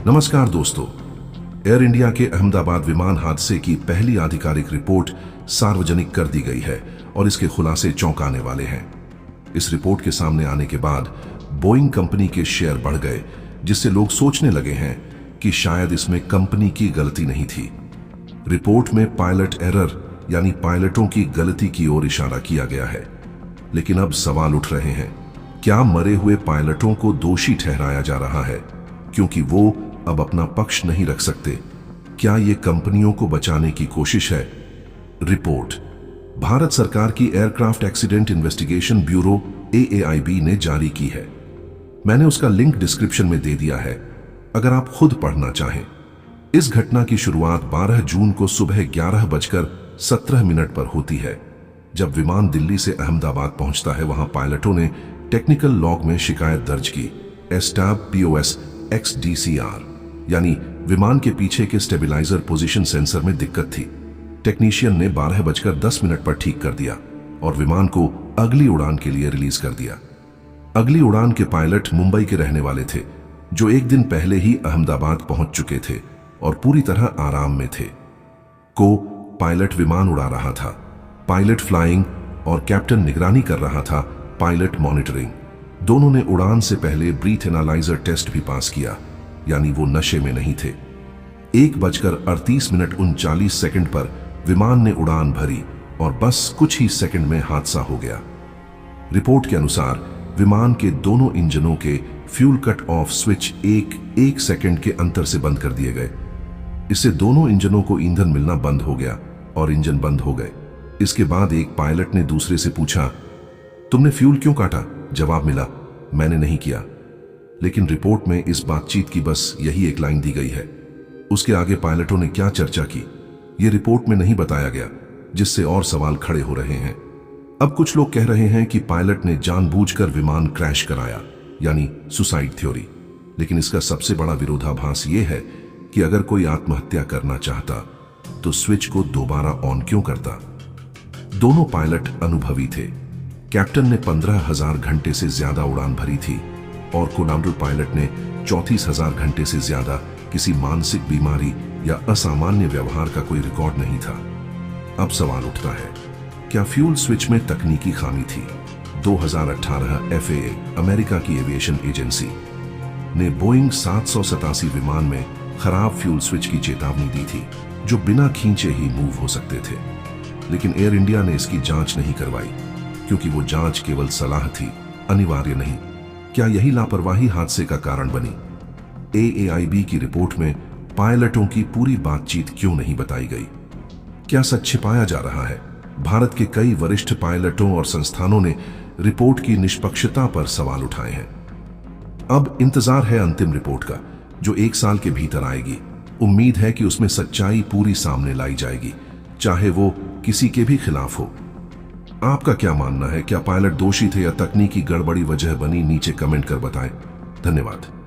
नमस्कार दोस्तों, air India के अहमदाबाद विमान हादसे की पहली आधिकारिक रिपोर्ट सार्वजनिक कर दी गई है और इसके खुलासे चौंकाने वाले हैं। इस रिपोर्ट के सामने आने के बाद बोइंग कंपनी के शेयर बढ़ गए, जिससे लोग सोचने लगे हैं कि शायद इसमें कंपनी की गलती नहीं थी। रिपोर्ट में पायलट एरर यानी पायलटों की गलती की ओर इशारा किया गया है। लेकिन अब सवाल उठ रहे हैं, क्या मरे हुए पायलटों को दोषी ठहराया जा रहा है क्योंकि वो अब अपना पक्ष नहीं रख सकते? क्या ये कंपनियों को बचाने की कोशिश है? रिपोर्ट भारत सरकार की aircraft accident investigation bureau AAIB ने जारी की है। मैंने उसका लिंक डिस्क्रिप्शन में दे दिया है, अगर आप खुद पढ़ना चाहें। इस घटना की शुरुआत 12 जून को सुबह 11:17 पर होती है। जब विमान दिल्ली से अहमदाबाद पहुंचता है, वहां पायलटों ने टेक्निकल लॉग में शिकायत दर्ज की। STAB-POS XDCR यानी विमान के पीछे के स्टेबिलाइजर पोजीशन सेंसर में दिक्कत थी। टेक्नीशियन ने 12:10 पर ठीक कर दिया और विमान को अगली उड़ान के लिए रिलीज कर दिया। अगली उड़ान के पायलट मुंबई के रहने वाले थे, जो एक दिन पहले ही अहमदाबाद पहुंच चुके थे और पूरी तरह आराम में थे। को पायलट विमान उड़ा रहा था, पायलट फ्लाइंग, और कैप्टन निगरानी कर रहा था, पायलट मॉनिटरिंग। दोनों ने उड़ान से पहले ब्रीथ एनालाइजर टेस्ट भी पास किया, यानी वो नशे में नहीं थे। 1:38:39 पर विमान ने उड़ान भरी और बस कुछ ही सेकंड में हादसा हो गया। रिपोर्ट के अनुसार विमान के दोनों इंजनों के फ्यूल कट ऑफ स्विच एक सेकंड के अंतर से बंद कर दिए गए। इससे दोनों इंजनों को ईंधन मिलना बंद हो गया और इंजन बंद हो गए। इसके बाद एक पायलट ने दूसरे से पूछा, तुमने फ्यूल क्यों काटा? जवाब मिला, मैंने नहीं किया। लेकिन रिपोर्ट में इस बातचीत की बस यही एक लाइन दी गई है। उसके आगे पायलटों ने क्या चर्चा की, यह रिपोर्ट में नहीं बताया गया, जिससे और सवाल खड़े हो रहे हैं। अब कुछ लोग कह रहे हैं कि पायलट ने जानबूझकर विमान क्रैश कराया, यानी सुसाइड थ्योरी। लेकिन इसका सबसे बड़ा विरोधाभास यह है कि अगर कोई आत्महत्या करना चाहता तो स्विच को दोबारा ऑन क्यों करता? दोनों पायलट अनुभवी थे। कैप्टन ने 15,000 घंटे से ज्यादा उड़ान भरी थी और कोमांडर पायलट ने 34,000 घंटे से ज्यादा। किसी मानसिक बीमारी या असामान्य व्यवहार का कोई रिकॉर्ड नहीं था। अब सवाल उठता है, क्या फ्यूल स्विच में तकनीकी खामी थी? 2018 FAA, अमेरिका की एविएशन एजेंसी, ने बोइंग 787 विमान में खराब फ्यूल स्विच की चेतावनी दी थी, जो बिना खींचे ही मूव हो सकते थे। लेकिन एयर इंडिया ने इसकी जांच नहीं करवाई, क्योंकि वो जांच केवल सलाह थी, अनिवार्य नहीं। क्या यही लापरवाही हादसे का कारण बनी? AAIB की रिपोर्ट में पायलटों की पूरी बातचीत क्यों नहीं बताई गई? क्या सच छिपाया जा रहा है? भारत के कई वरिष्ठ पायलटों और संस्थानों ने रिपोर्ट की निष्पक्षता पर सवाल उठाए हैं। अब इंतजार है अंतिम रिपोर्ट का, जो 1 साल के भीतर आएगी। उम्मीद है कि उसमें सच्चाई पूरी सामने लाई जाएगी, चाहे वो किसी के भी खिलाफ हो। आपका क्या मानना है? क्या पायलट दोषी थे या तकनीकी गड़बड़ी वजह बनी? नीचे कमेंट कर बताएं। धन्यवाद।